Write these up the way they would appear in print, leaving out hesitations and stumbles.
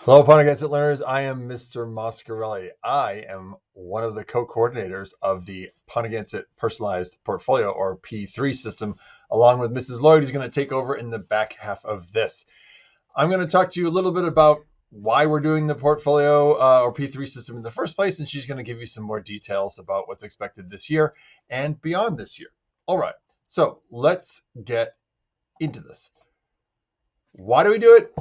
Hello, Upon Against It learners. I am Mr. Moscarelli. I am one of the co-coordinators of the Upon Against It Personalized Portfolio, or P3 system, along with Mrs. Lloyd, who's going to take over in the back half of this. I'm going to talk to you a little bit about why we're doing the portfolio or P3 system in the first place, and she's going to give you some more details about what's expected this year and beyond this year. All right, so let's get into this. Why do we do it?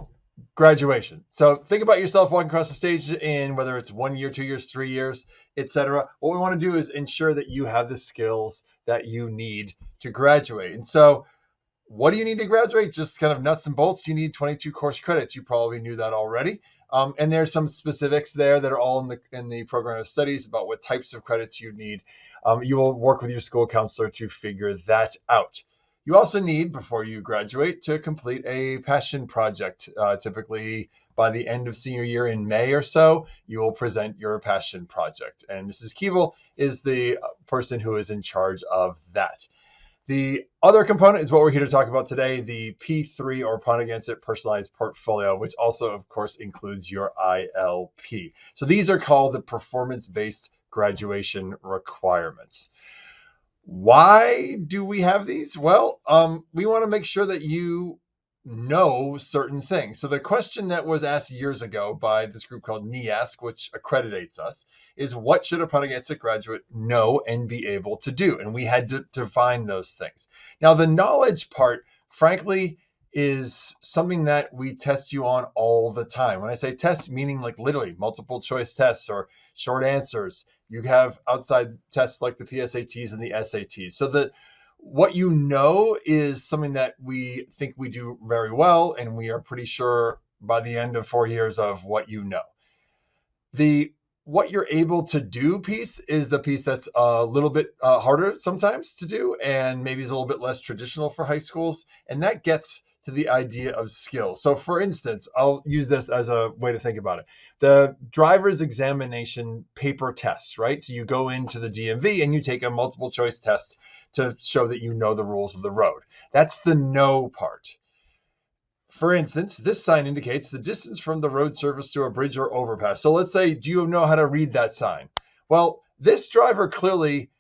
Graduation. So think about yourself walking across the stage in whether it's 1 year, 2 years, 3 years, etc. What we want to do is ensure that you have the skills that you need to graduate. And so what do you need to graduate? Just kind of nuts and bolts. You need 22 course credits. You probably knew that already. And there's some specifics there that are all in the program of studies about what types of credits you need. You will work with your school counselor to figure that out. You also need, before you graduate, to complete a passion project. Typically, by the end of senior year in May or so, you will present your passion project. And Mrs. Keeble is the person who is in charge of that. The other component is what we're here to talk about today, the P3 or Upon Against It Personalized Portfolio, which also, of course, includes your ILP. So these are called the performance-based graduation requirements. Why do we have these? Well, we want to make sure that you know certain things. So the question that was asked years ago by this group called NEASC, which accreditates us, is what should a Upon Against It graduate know and be able to do? And we had to define those things. Now, the knowledge part, frankly, is something that we test you on all the time. When I say test, meaning like literally multiple choice tests or short answers. You have outside tests like the PSATs and the SATs. So what you know is something that we think we do very well, and we are pretty sure by the end of 4 years of what you know. The what you're able to do piece is the piece that's a little bit harder sometimes to do, and maybe is a little bit less traditional for high schools, and that gets to the idea of skills. So for instance, I'll use this as a way to think about it. The driver's examination paper tests, right? So you go into the DMV and you take a multiple choice test to show that you know the rules of the road. That's the know part. For instance, this sign indicates the distance from the road surface to a bridge or overpass. So let's say, do you know how to read that sign? Well, this driver clearly,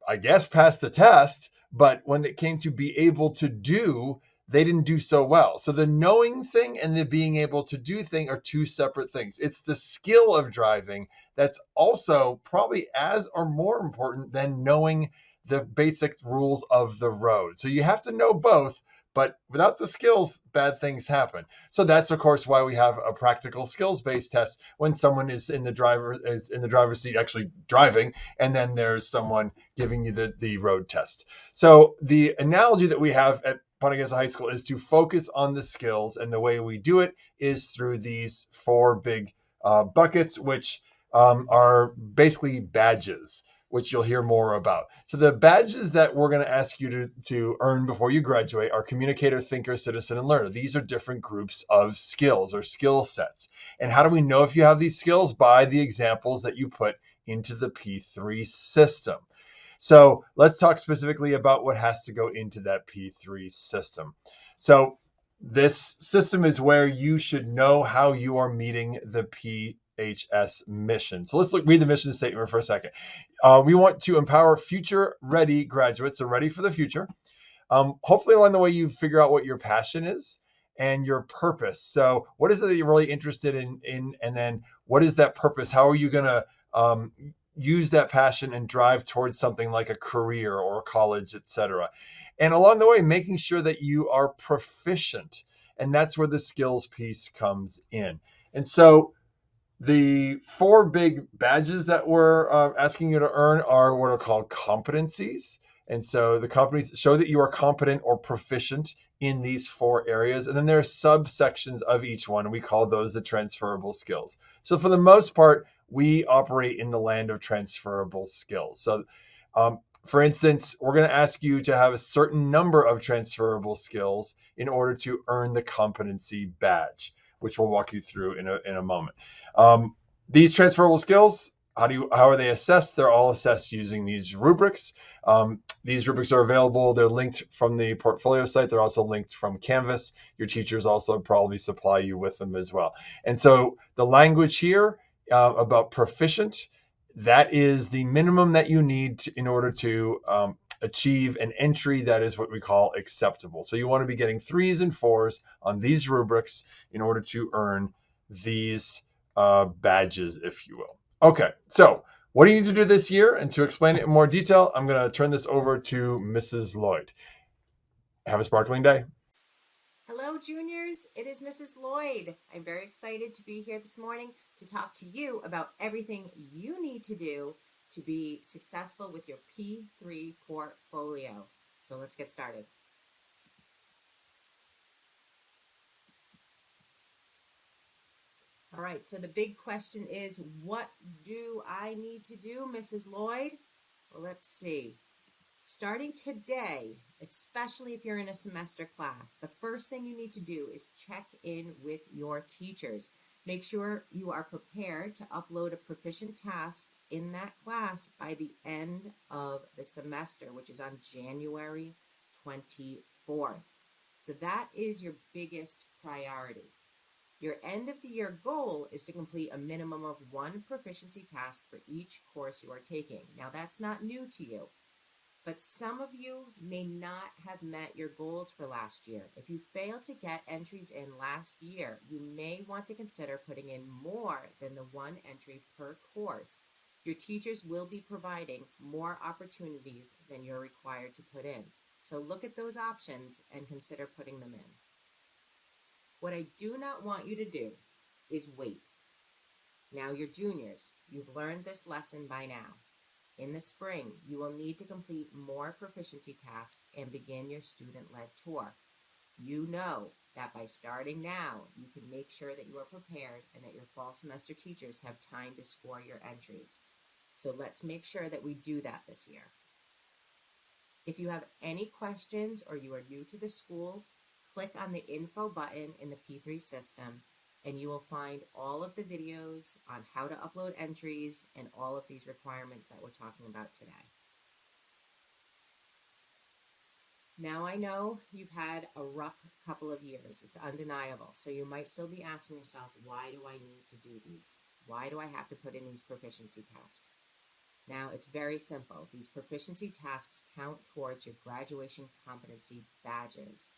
I guess, passed the test, but when it came to be able to do, they didn't do so well. So the knowing thing and the being able to do thing are two separate things. It's the skill of driving that's also probably as or more important than knowing the basic rules of the road. So you have to know both, but without the skills, bad things happen. So that's, of course, why we have a practical skills-based test when someone is in the driver's seat actually driving, and then there's someone giving you the road test. So the analogy that we have at Upon Against It High School is to focus on the skills, and the way we do it is through these four big buckets, which are basically badges, which you'll hear more about. So the badges that we're going to ask you to earn before you graduate are communicator, thinker, citizen, and learner. These are different groups of skills or skill sets. And how do we know if you have these skills? By the examples that you put into the P3 system. So let's talk specifically about what has to go into that P3 system. So this system is where you should know how you are meeting the PHS mission. So let's read the mission statement for a second. We want to empower future-ready graduates, so ready for the future. Hopefully along the way you figure out what your passion is and your purpose. So what is it that you're really interested in, and then what is that purpose? How are you going to use that passion and drive towards something like a career or college, etc. And along the way, making sure that you are proficient. And that's where the skills piece comes in. And so the four big badges that we're asking you to earn are what are called competencies. And so the competencies show that you are competent or proficient in these four areas. And then there are subsections of each one, and we call those the transferable skills. So for the most part, we operate in the land of transferable skills. So for instance, we're going to ask you to have a certain number of transferable skills in order to earn the competency badge, which we'll walk you through in a moment. These transferable skills, how are they assessed? They're all assessed using these rubrics. These rubrics are available. They're linked from the portfolio site. They're also linked from Canvas. Your teachers also probably supply you with them as well. And so the language here about proficient, that is the minimum that you need in order to achieve an entry that is what we call acceptable. So you want to be getting 3s and 4s on these rubrics in order to earn these badges, if you will. Okay, so what do you need to do this year? And to explain it in more detail, I'm going to turn this over to Mrs. Lloyd. Have a sparkling day. Hello, juniors. It is Mrs. Lloyd. I'm very excited to be here this morning to talk to you about everything you need to do to be successful with your P3 portfolio. So let's get started. All right, so the big question is, what do I need to do, Mrs. Lloyd? Well, let's see. Starting today, especially if you're in a semester class, the first thing you need to do is check in with your teachers. Make sure you are prepared to upload a proficient task in that class by the end of the semester, which is on January 24th. So that is your biggest priority. Your end of the year goal is to complete a minimum of 1 proficiency task for each course you are taking. Now, that's not new to you. But some of you may not have met your goals for last year. If you failed to get entries in last year, you may want to consider putting in more than the 1 entry per course. Your teachers will be providing more opportunities than you're required to put in. So look at those options and consider putting them in. What I do not want you to do is wait. Now you're juniors. You've learned this lesson by now. In the spring, you will need to complete more proficiency tasks and begin your student-led tour. You know that by starting now, you can make sure that you are prepared and that your fall semester teachers have time to score your entries. So let's make sure that we do that this year. If you have any questions or you are new to the school, click on the info button in the P3 system and you will find all of the videos on how to upload entries and all of these requirements that we're talking about today. Now I know you've had a rough couple of years. It's undeniable. So you might still be asking yourself, why do I need to do these? Why do I have to put in these proficiency tasks? Now it's very simple. These proficiency tasks count towards your graduation competency badges.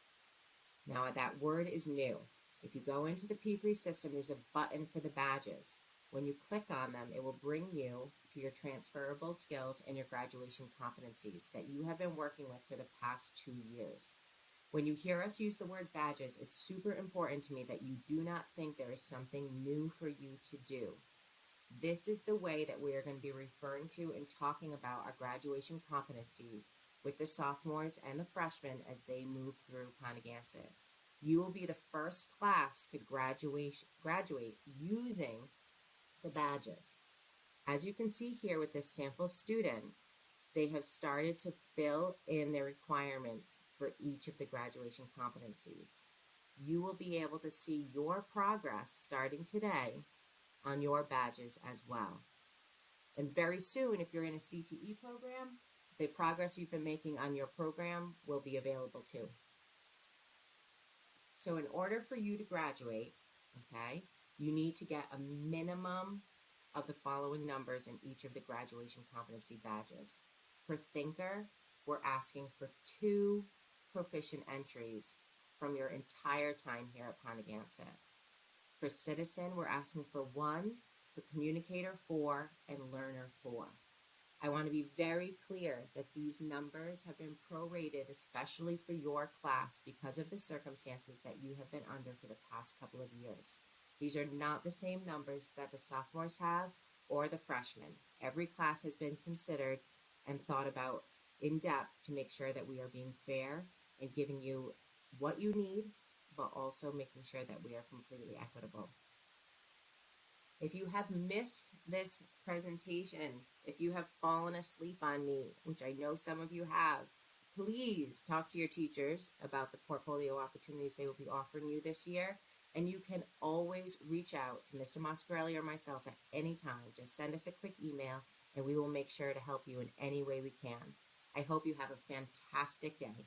Now that word is new. If you go into the P3 system, there's a button for the badges. When you click on them, it will bring you to your transferable skills and your graduation competencies that you have been working with for the past 2 years. When you hear us use the word badges, it's super important to me that you do not think there is something new for you to do. This is the way that we are going to be referring to and talking about our graduation competencies with the sophomores and the freshmen as they move through Pontiac. You will be the first class to graduate using the badges. As you can see here with this sample student, they have started to fill in their requirements for each of the graduation competencies. You will be able to see your progress starting today on your badges as well. And very soon, if you're in a CTE program, the progress you've been making on your program will be available too. So in order for you to graduate, okay, you need to get a minimum of the following numbers in each of the graduation competency badges. For Thinker, we're asking for 2 proficient entries from your entire time here at Pontiac. For Citizen, we're asking for 1, for Communicator 4, and Learner 4. I want to be very clear that these numbers have been prorated especially for your class because of the circumstances that you have been under for the past couple of years. These are not the same numbers that the sophomores have or the freshmen. Every class has been considered and thought about in depth to make sure that we are being fair and giving you what you need, but also making sure that we are completely equitable. If you have missed this presentation, if you have fallen asleep on me, which I know some of you have, please talk to your teachers about the portfolio opportunities they will be offering you this year. And you can always reach out to Mr. Moscarelli or myself at any time. Just send us a quick email and we will make sure to help you in any way we can. I hope you have a fantastic day.